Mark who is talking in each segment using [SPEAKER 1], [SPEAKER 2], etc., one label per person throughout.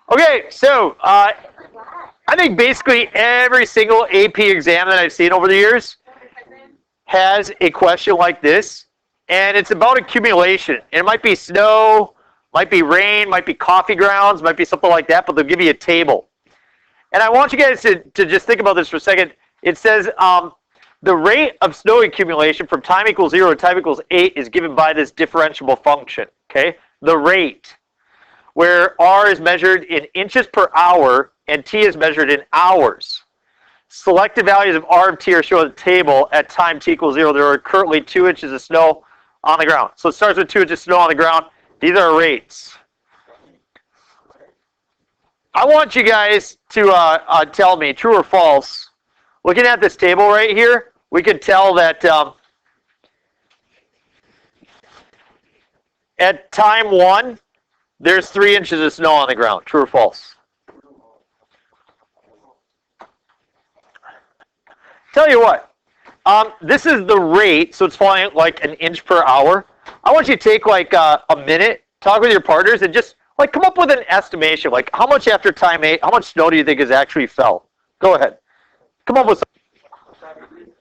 [SPEAKER 1] Okay, so I think basically every single AP exam that I've seen over the years has a question like this, and it's about accumulation. And it might be snow, might be rain, might be coffee grounds, might be something like that, but they'll give you a table. And I want you guys to just think about this for a second. It says the rate of snow accumulation from time equals 0 to time equals 8 is given by this differentiable function, okay? The rate, where R is measured in inches per hour and T is measured in hours. Selected values of R and T are shown in the table at time T equals 0. There are currently 2 inches of snow on the ground. So it starts with 2 inches of snow on the ground. These are rates. I want you guys to tell me, true or false. Looking at this table right here, we can tell that at time 1, there's 3 inches of snow on the ground. True or false? Tell you what, this is the rate, so it's falling like an inch per hour. I want you to take like a minute, talk with your partners, and just like come up with an estimation. Like how much after time 8, how much snow do you think has actually fell? Go ahead. Come up with something.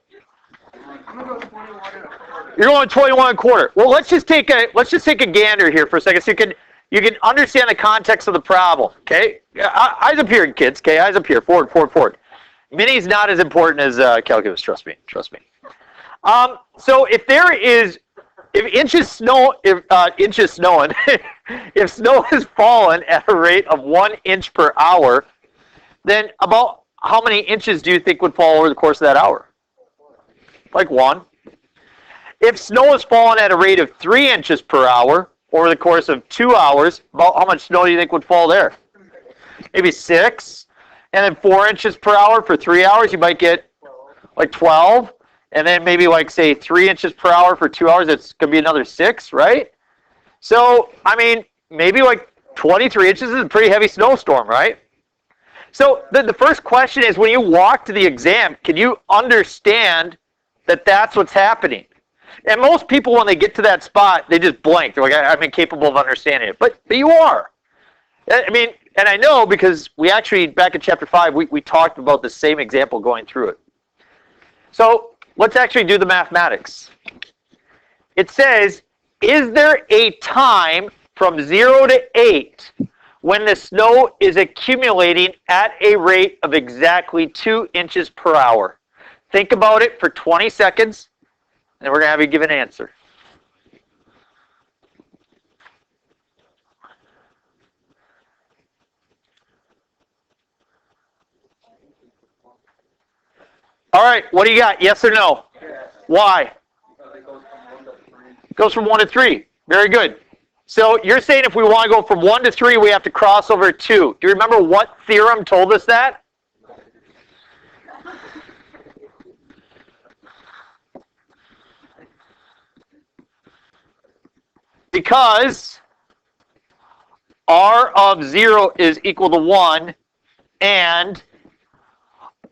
[SPEAKER 1] You're going 21 and a quarter. Well, let's just take a gander here for a second, so you can understand the context of the problem. Okay, eyes up here, kids. Okay, eyes up here. Forward. Mini's not as important as calculus. Trust me. So if inches snowing, if snow has fallen at a rate of 1 inch per hour, then about how many inches do you think would fall over the course of that hour? Like 1. If snow has fallen at a rate of 3 inches per hour over the course of 2 hours, about how much snow do you think would fall there? Maybe 6. And then 4 inches per hour for 3 hours, you might get like 12. And then maybe like, say, 3 inches per hour for 2 hours, it's going to be another 6, right? So, I mean, maybe like 23 inches is a pretty heavy snowstorm, right? So the first question is, when you walk to the exam, can you understand that that's what's happening? And most people, when they get to that spot, they just blank. They're like, I'm incapable of understanding it. But you are. I mean, and I know because we actually, back in chapter 5, we talked about the same example going through it. So let's actually do the mathematics. It says, is there a time from 0 to 8 when the snow is accumulating at a rate of exactly 2 inches per hour? Think about it for 20 seconds, and we're going to have you give an answer. All right, what do you got? Yes or no? Yes. Why? Because it goes from 1 to 3. Very good. So you're saying if we want to go from 1 to 3, we have to cross over 2. Do you remember what theorem told us that? Because R of 0 is equal to 1 and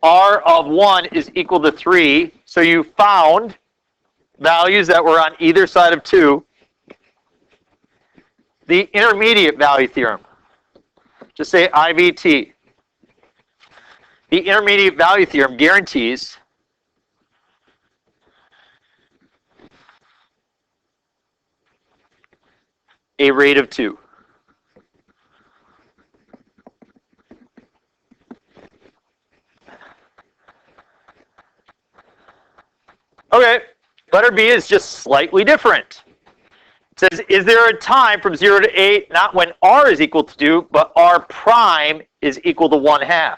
[SPEAKER 1] R of 1 is equal to 3. So you found values that were on either side of 2. The intermediate value theorem. Just say IVT. The intermediate value theorem guarantees a rate of 2. Okay, letter B is just slightly different. It says, is there a time from 0 to 8, not when R is equal to 2, but R prime is equal to 1/2?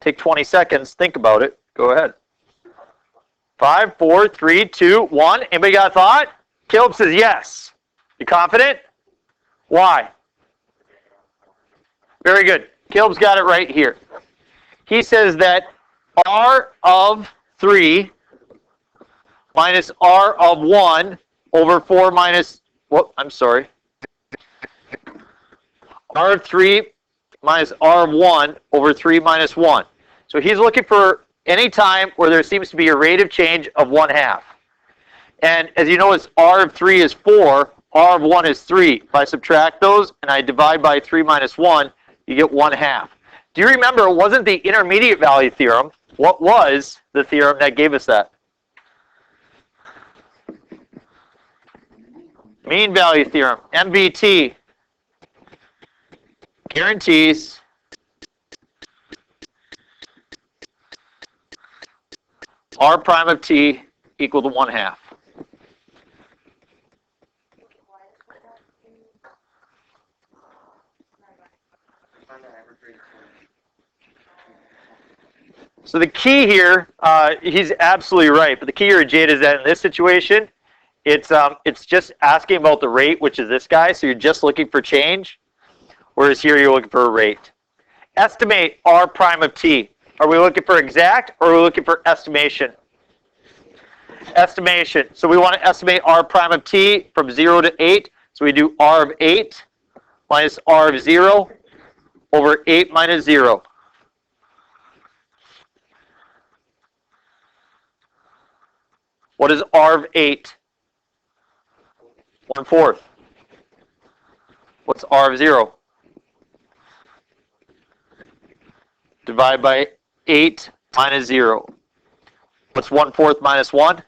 [SPEAKER 1] Take 20 seconds, think about it. Go ahead. 5, 4, 3, 2, 1. Anybody got a thought? Caleb says yes. You confident? Why? Very good. Caleb's got it right here. He says that R of 3 minus R of 1 over 4 minus, R of 3 minus R of 1 over 3 minus 1. So he's looking for any time where there seems to be a rate of change of 1/2. And as you notice, R of 3 is 4, R of 1 is 3. If I subtract those and I divide by 3 minus 1, you get 1/2. Do you remember, it wasn't the intermediate value theorem. What was the theorem that gave us that? Mean value theorem, MVT, guarantees R prime of t equal to 1/2. So the key here, he's absolutely right, but the key here, Jade, is that in this situation, it's just asking about the rate, which is this guy, so you're just looking for change, whereas here you're looking for a rate. Estimate R prime of t. Are we looking for exact, or are we looking for estimation? Estimation. So we want to estimate R prime of t from 0 to 8, so we do R of 8 minus R of 0 over 8 minus 0. What is R of 8? 1/4. What's R of 0? Divide by 8 minus 0. What's 1/4 minus 1?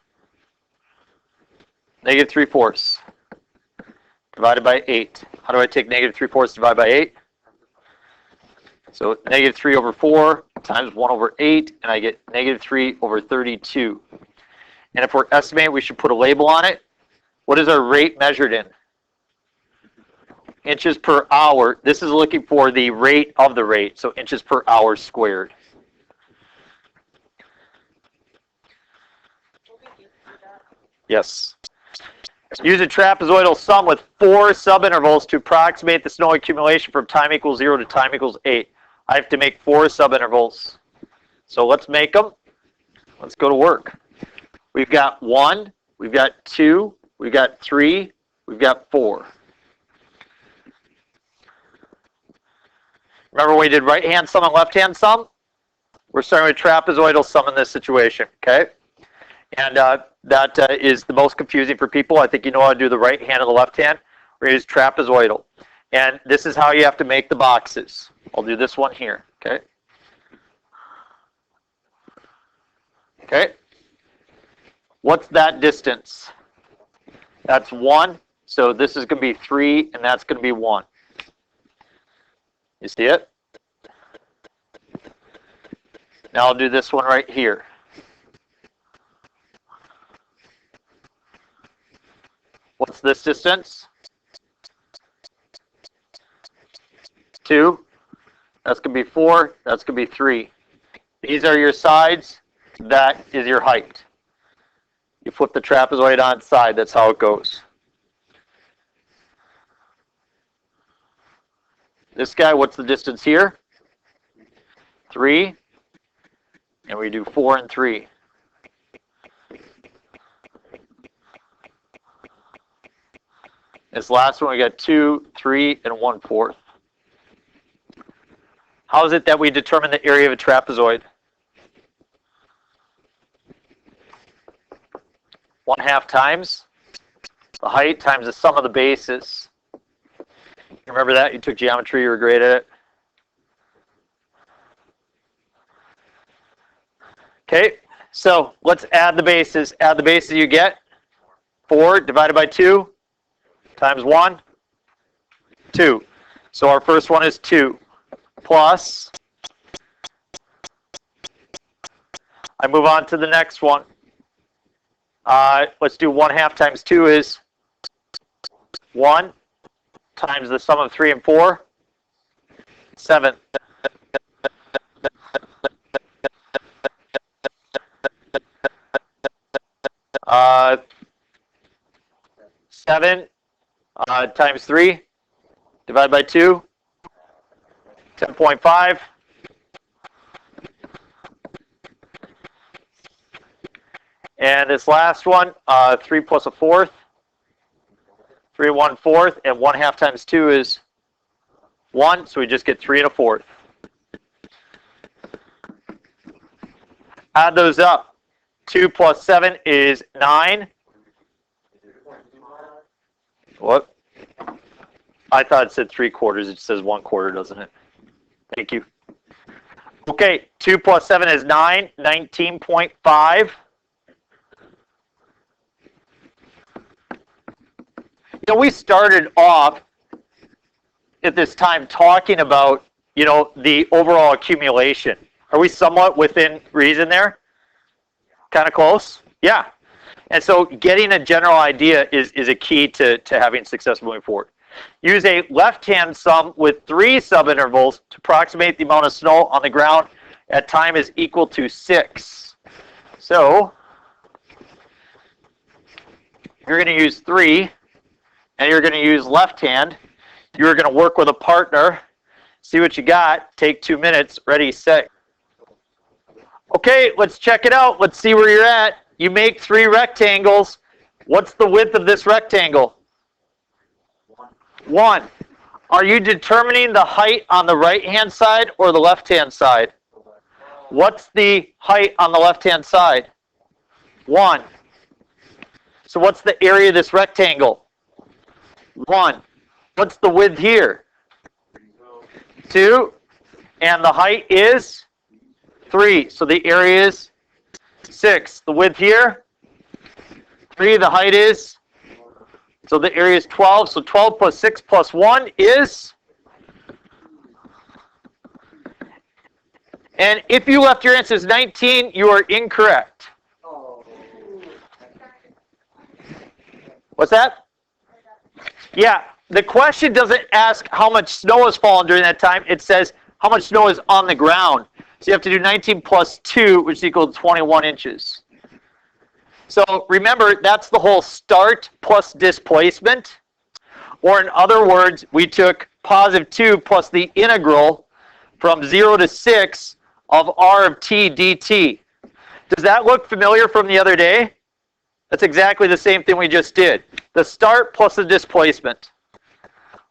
[SPEAKER 1] Negative 3/4. Divided by 8. How do I take negative 3/4 divided by 8? So negative 3 over 4 times 1 over 8, and I get negative 3 over 32. And if we're estimating, we should put a label on it. What is our rate measured in? Inches per hour. This is looking for the rate of the rate, so inches per hour squared. Yes. Use a trapezoidal sum with 4 subintervals to approximate the snow accumulation from time equals 0 to time equals 8. I have to make 4 subintervals. So let's make them. Let's go to work. We've got 1, we've got 2, we've got 3, we've got 4. Remember when we did right-hand sum and left-hand sum? We're starting with trapezoidal sum in this situation, okay? And that is the most confusing for people. I think you know how to do the right hand and the left hand. We're going to use trapezoidal. And this is how you have to make the boxes. I'll do this one here, okay? Okay. What's that distance? That's 1. So this is going to be 3, and that's going to be 1. You see it? Now I'll do this one right here. What's this distance? 2. That's going to be 4. That's going to be 3. These are your sides. That is your height. You flip the trapezoid on its side. That's how it goes. This guy, what's the distance here? 3. And we do 4 and 3. This last one, we got 2, 3, and 1/4. How is it that we determine the area of a trapezoid? 1/2 times the height times the sum of the bases. You remember that? You took geometry, you were great at it. Okay, so let's add the bases. Add the bases you get. 4 divided by 2 times 1, 2. So our first one is 2 plus, I move on to the next one. Let's do 1/2 times 2 is 1 times the sum of 3 and 4, 7. 7 times 3 divided by 2, 10.5. And this last one, 3 plus 1/4, 3 1/4, and 1/2 times 2 is 1, so we just get 3 1/4. Add those up. 2 plus 7 is 9. What? I thought it said 3/4. It says 1/4, doesn't it? Thank you. Okay, 2 plus 7 is 9, 19.5. You know, we started off at this time talking about, you know, the overall accumulation. Are we somewhat within reason there? Kind of close? Yeah. And so getting a general idea is a key to having success moving forward. Use a left-hand sum with 3 subintervals to approximate the amount of snow on the ground at time is equal to 6. So you're going to use 3, and you're going to use left hand. You're going to work with a partner, see what you got, take 2 minutes, ready, set. Okay, let's check it out. Let's see where you're at. You make 3 rectangles. What's the width of this rectangle? 1. Are you determining the height on the right-hand side or the left-hand side? What's the height on the left-hand side? 1. So what's the area of this rectangle? 1. What's the width here? 2. And the height is 3. So the area is 6. The width here? 3. The height is? So the area is 12. So 12 plus 6 plus 1 is? And if you left your answer as 19, you are incorrect. What's that? Yeah, the question doesn't ask how much snow has fallen during that time. It says how much snow is on the ground. So you have to do 19 plus 2, which equals 21 inches. So remember, that's the whole start plus displacement. Or in other words, we took positive 2 plus the integral from 0 to 6 of r of t dt. Does that look familiar from the other day? That's exactly the same thing we just did. The start plus the displacement.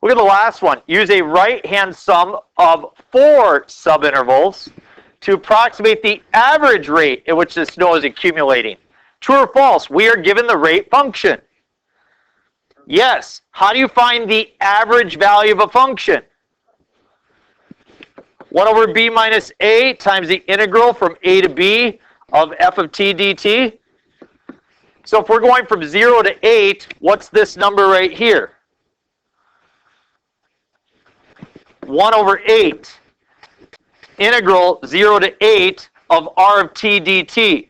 [SPEAKER 1] Look at the last one. Use a right-hand sum of 4 subintervals to approximate the average rate at which the snow is accumulating. True or false? We are given the rate function. Yes. How do you find the average value of a function? 1 over b minus a times the integral from a to b of f of t dt. So if we're going from 0 to 8, what's this number right here? 1 over 8. Integral 0 to 8 of r of t dt.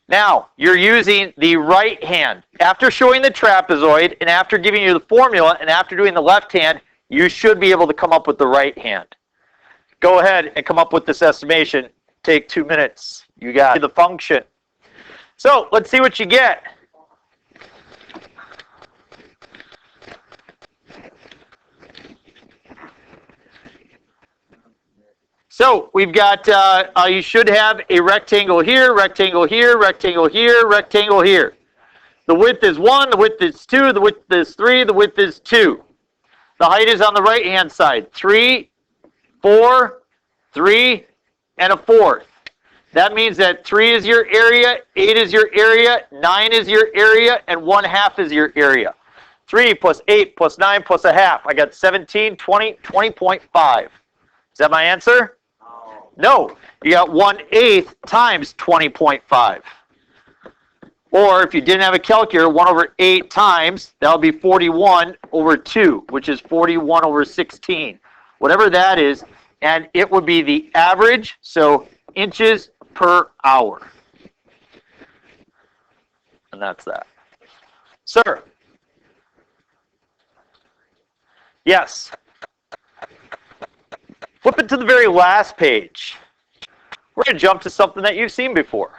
[SPEAKER 1] Now, you're using the right hand. After showing the trapezoid, and after giving you the formula, and after doing the left hand, you should be able to come up with the right hand. Go ahead and come up with this estimation. Take 2 minutes. You got the function. So, let's see what you get. So, we've got, you should have a rectangle here, rectangle here, rectangle here, rectangle here. The width is 1, the width is 2, the width is 3, the width is 2. The height is on the right-hand side. 3, 4, 3, and a 4th. That means that 3 is your area, 8 is your area, 9 is your area, and 1/2 is your area. 3 plus 8 plus 9 plus a half. I got 17, 20, 20.5. Is that my answer? No. You got 1/8 times 20.5. Or if you didn't have a calculator, 1 over 8 times, that would be 41 over 2, which is 41 over 16. Whatever that is, and it would be the average, so inches per hour. And that's that. Sir? Yes. Flip it to the very last page. We're going to jump to something that you've seen before.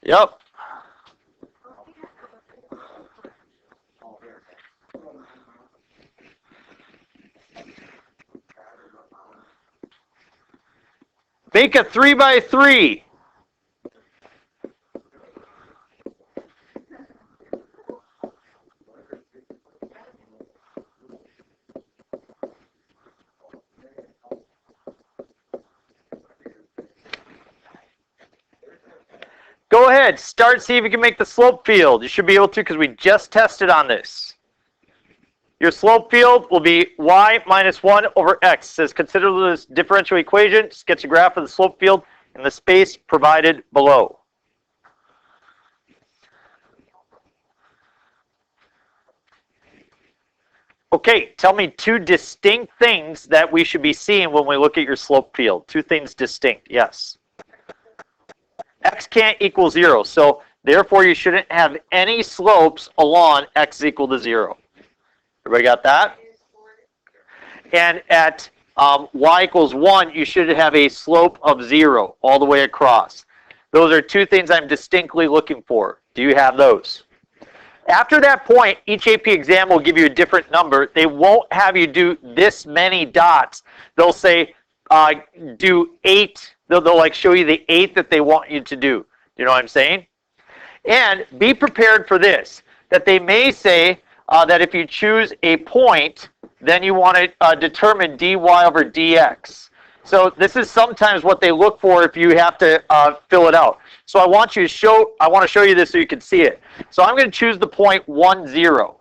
[SPEAKER 1] Yep. Make a 3 by 3. go ahead. Start, see if you can make the slope field. You should be able to because we just tested on this. Your slope field will be y minus 1 over x. It says consider this differential equation. Sketch a graph of the slope field in the space provided below. Okay, tell me two distinct things that we should be seeing when we look at your slope field. Two things distinct, yes. X can't equal 0, so therefore you shouldn't have any slopes along x equal to 0. Everybody got that? And at y equals 1, you should have a slope of 0 all the way across. Those are two things I'm distinctly looking for. Do you have those? After that point, each AP exam will give you a different number. They won't have you do this many dots. They'll say do 8. They'll like show you the 8 that they want you to do. You know what I'm saying? And be prepared for this, that they may say that if you choose a point, then you want to determine dy over dx. So this is sometimes what they look for if you have to fill it out. So I want to show you this so you can see it. So I'm going to choose the point 1, 0.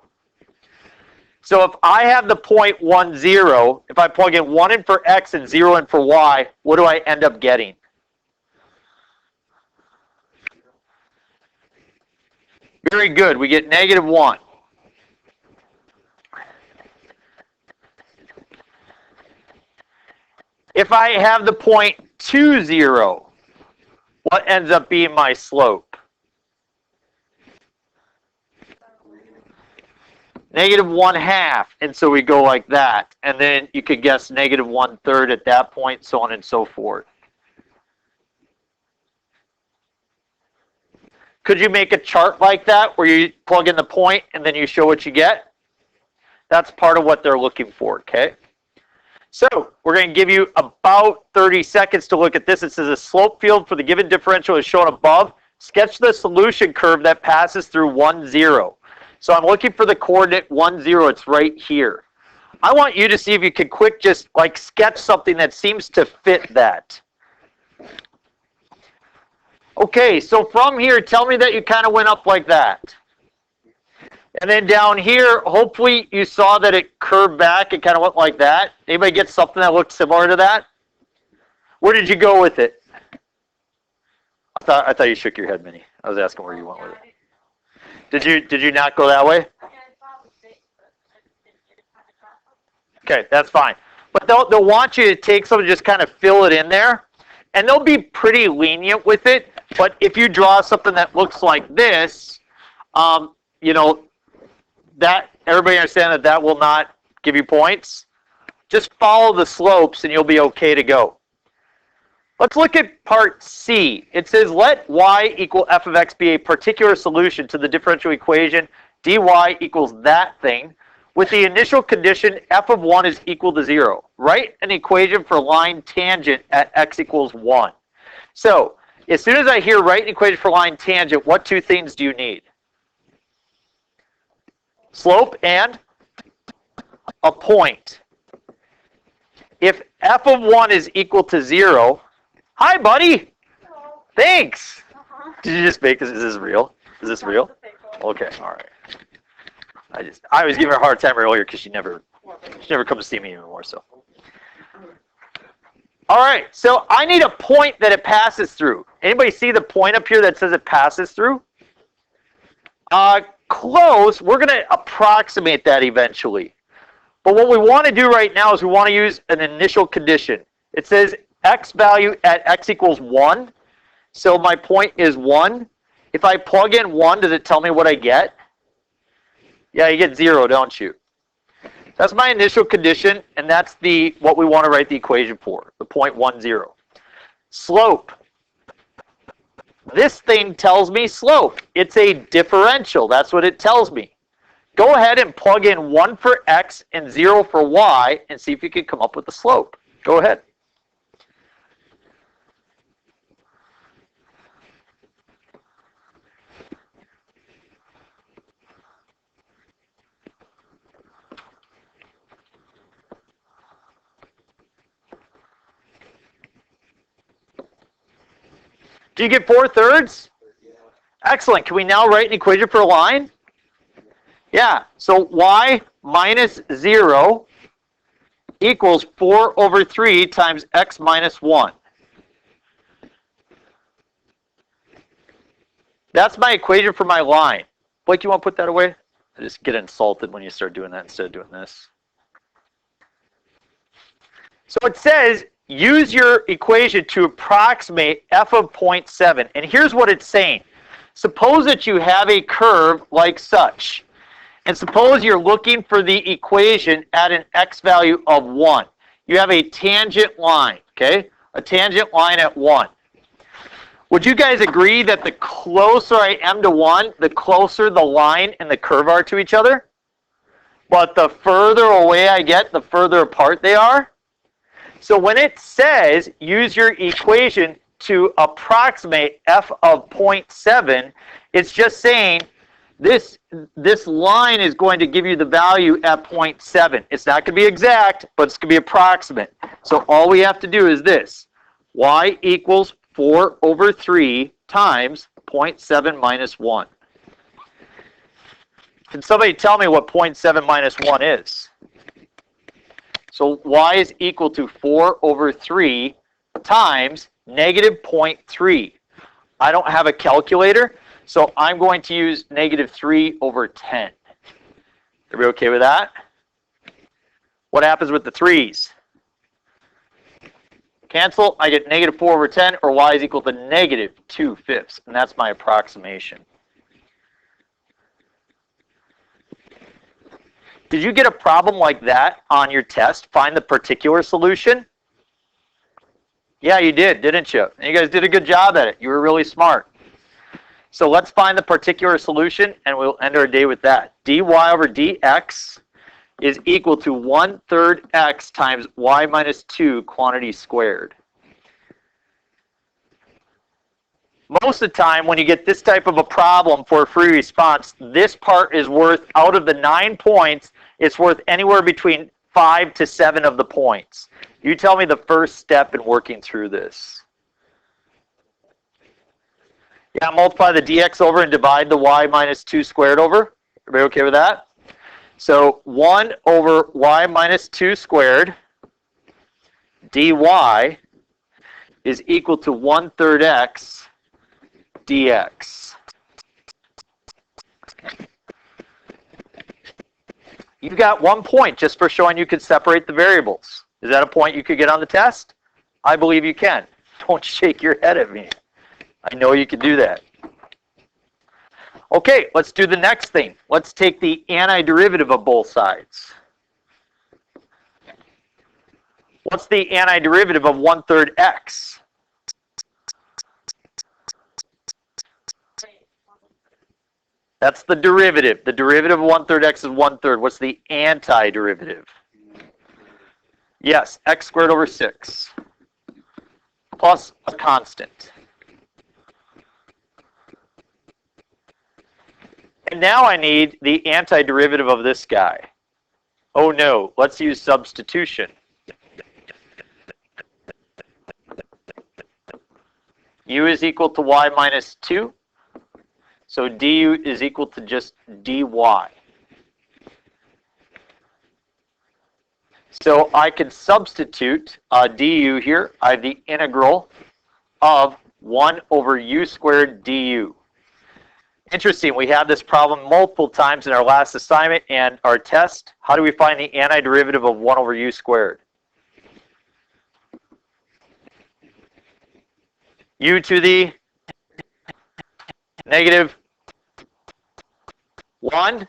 [SPEAKER 1] So if I have the point 1, 0, if I plug in 1 in for x and 0 in for y, what do I end up getting? Very good. We get negative 1. If I have the point 2, 0, what ends up being my slope? Negative 1/2, and so we go like that. And then you could guess negative 1/3 at that point, so on and so forth. Could you make a chart like that where you plug in the point and then you show what you get? That's part of what they're looking for, okay? So we're going to give you about 30 seconds to look at this. It says a slope field for the given differential is shown above. Sketch the solution curve that passes through 1, 0. So I'm looking for the coordinate 1, 0. It's right here. I want you to see if you can quick just like sketch something that seems to fit that. Okay, so from here, tell me that you kind of went up like that. And then down here, hopefully you saw that it curved back. It kind of went like that. Anybody get something that looked similar to that? Where did you go with it? I thought you shook your head, Minnie. I was asking where you went with it. Did you not go that way? Okay, that's fine. But they'll want you to take some and just kind of fill it in there. And they'll be pretty lenient with it. But if you draw something that looks like this, you know, that everybody understand that will not give you points. Just follow the slopes and you'll be okay to go. Let's look at part C. It says let y equal f of x be a particular solution to the differential equation dy equals that thing with the initial condition f of 1 is equal to 0. Write an equation for line tangent at x equals 1. So as soon as I hear write an equation for line tangent, what two things do you need? Slope and a point. If f of 1 is equal to 0, hi, buddy.
[SPEAKER 2] Hello.
[SPEAKER 1] Thanks. Did you just make this? Is this real? Is this real? Okay, all right. I was giving her a hard time earlier because she never comes to see me anymore. So, all right. So I need a point that it passes through. Anybody see the point up here that says it passes through? Close. We're going to approximate that eventually. But what we want to do right now is we want to use an initial condition. It says x value at x equals 1. So my point is 1. If I plug in 1, does it tell me what I get? Yeah, you get 0, don't you? That's my initial condition, and that's what we want to write the equation for, the point 1, 0. Slope. This thing tells me slope. It's a differential. That's what it tells me. Go ahead and plug in 1 for x and 0 for y and see if you can come up with the slope. Go ahead. Do you get 4/3? Excellent. Can we now write an equation for a line? Yeah. So y minus 0 equals 4 over 3 times x minus 1. That's my equation for my line. Blake, you want to put that away? I just get insulted when you start doing that instead of doing this. So it says, use your equation to approximate f of 0.7. And here's what it's saying. Suppose that you have a curve like such. And suppose you're looking for the equation at an x value of 1. You have a tangent line, okay? A tangent line at 1. Would you guys agree that the closer I am to 1, the closer the line and the curve are to each other? But the further away I get, the further apart they are? So when it says use your equation to approximate f of 0.7, it's just saying this line is going to give you the value at 0.7. It's not going to be exact, but it's going to be approximate. So all we have to do is this. Y equals 4 over 3 times 0.7 minus 1. Can somebody tell me what 0.7 minus 1 is? So y is equal to 4 over 3 times negative 0.3. I don't have a calculator, so I'm going to use negative 3 over 10. Everybody okay with that? What happens with the 3's? Cancel, I get negative 4 over 10, or y is equal to negative 2/5, and that's my approximation. Did you get a problem like that on your test? Find the particular solution? Yeah, you did, didn't you? And you guys did a good job at it. You were really smart. So let's find the particular solution, and we'll end our day with that. dy over dx is equal to 1/3 x times y minus 2 quantity squared. Most of the time, when you get this type of a problem for a free response, this part is worth, out of the 9 points, it's worth anywhere between 5 to 7 of the points. You tell me the first step in working through this. Yeah, multiply the dx over and divide the y minus 2 squared over. Everybody okay with that? So 1 over y minus 2 squared dy is equal to 1/3 x dx. You've got 1 point just for showing you could separate the variables. Is that a point you could get on the test? I believe you can. Don't shake your head at me. I know you can do that. Okay, let's do the next thing. Let's take the antiderivative of both sides. What's the antiderivative of 1/3 x? That's the derivative. The derivative of 1/3 x is 1/3. What's the antiderivative? Yes, x squared over 6 plus a constant. And now I need the antiderivative of this guy. Oh no, let's use substitution. U is equal to y minus 2. So du is equal to just dy. So I can substitute du here. I have the integral of 1 over u squared du. Interesting, we had this problem multiple times in our last assignment and our test. How do we find the antiderivative of 1 over u squared? U to the negative 1.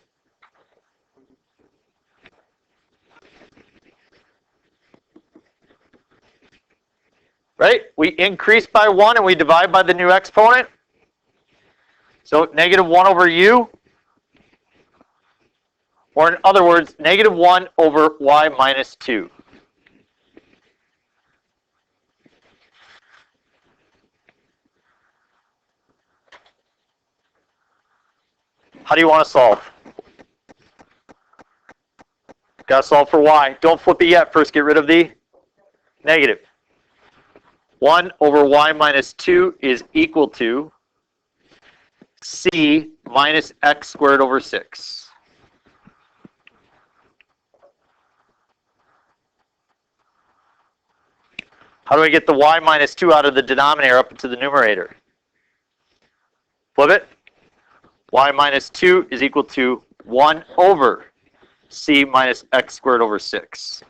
[SPEAKER 1] Right? We increase by 1 and we divide by the new exponent. So negative 1 over u. Or in other words, negative 1 over y minus 2. How do you want to solve? Got to solve for y. Don't flip it yet. First, get rid of the negative. 1 over y minus 2 is equal to c minus x squared over 6. How do I get the y minus 2 out of the denominator up into the numerator? Flip it. Y minus 2 is equal to 1 over c minus x squared over 6.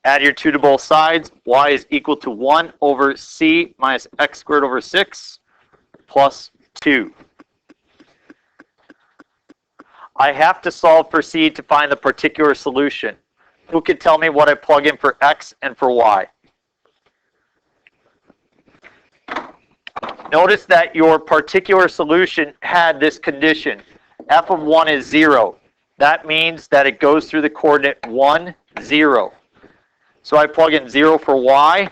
[SPEAKER 1] Add your 2 to both sides. Y is equal to 1 over c minus x squared over 6 plus 2. I have to solve for c to find the particular solution. Who can tell me what I plug in for x and for y? Notice that your particular solution had this condition. F of 1 is 0. That means that it goes through the coordinate 1, 0. So I plug in 0 for y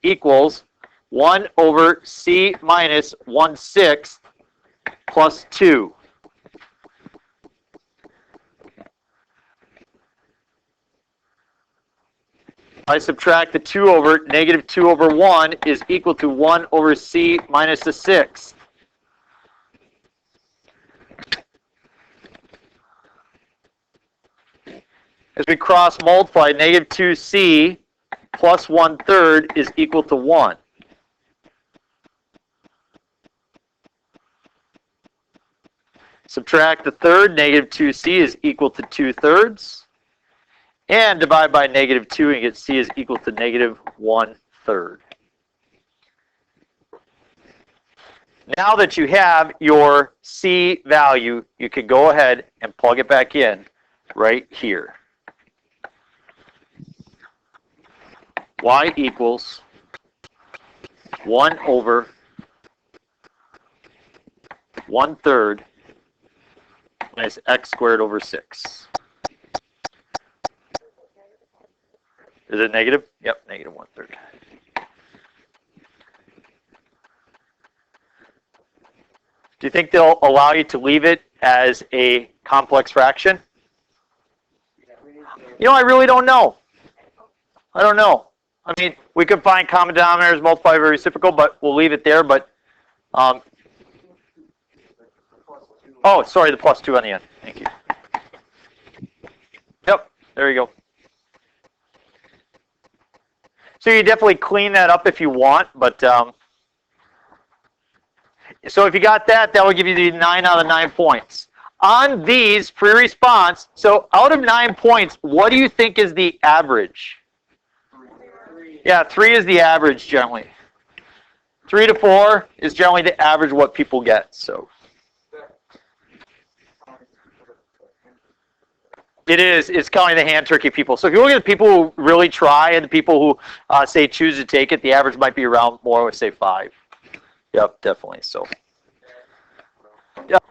[SPEAKER 1] equals 1 over c minus 1/6 plus 2. I subtract the 2 over, negative 2 over 1 is equal to 1 over c minus the 6. As we cross multiply, negative 2c plus 1/3 is equal to 1. Subtract the third, negative 2c is equal to 2/3. And divide by negative 2 and get c is equal to negative 1/3. Now that you have your c value, you can go ahead and plug it back in right here. Y equals 1 over 1/3 minus x squared over 6. Is it negative? Yep, negative 1/3. Do you think they'll allow you to leave it as a complex fraction? You know, I really don't know. I don't know. I mean, we could find common denominators, multiply by reciprocal, but we'll leave it there. But, oh, sorry, the plus 2 on the end. Thank you. Yep, there you go. So you definitely clean that up if you want, but so if you got that, that will give you the 9 out of 9 points. On these, free response, so out of 9 points, what do you think is the average? 3. Yeah, 3 is the average generally. 3 to 4 is generally the average what people get. So it is. It's counting the hand turkey people. So if you look at the people who really try and the people who say choose to take it, the average might be around more, I would say 5. Yep, definitely. So. Yep.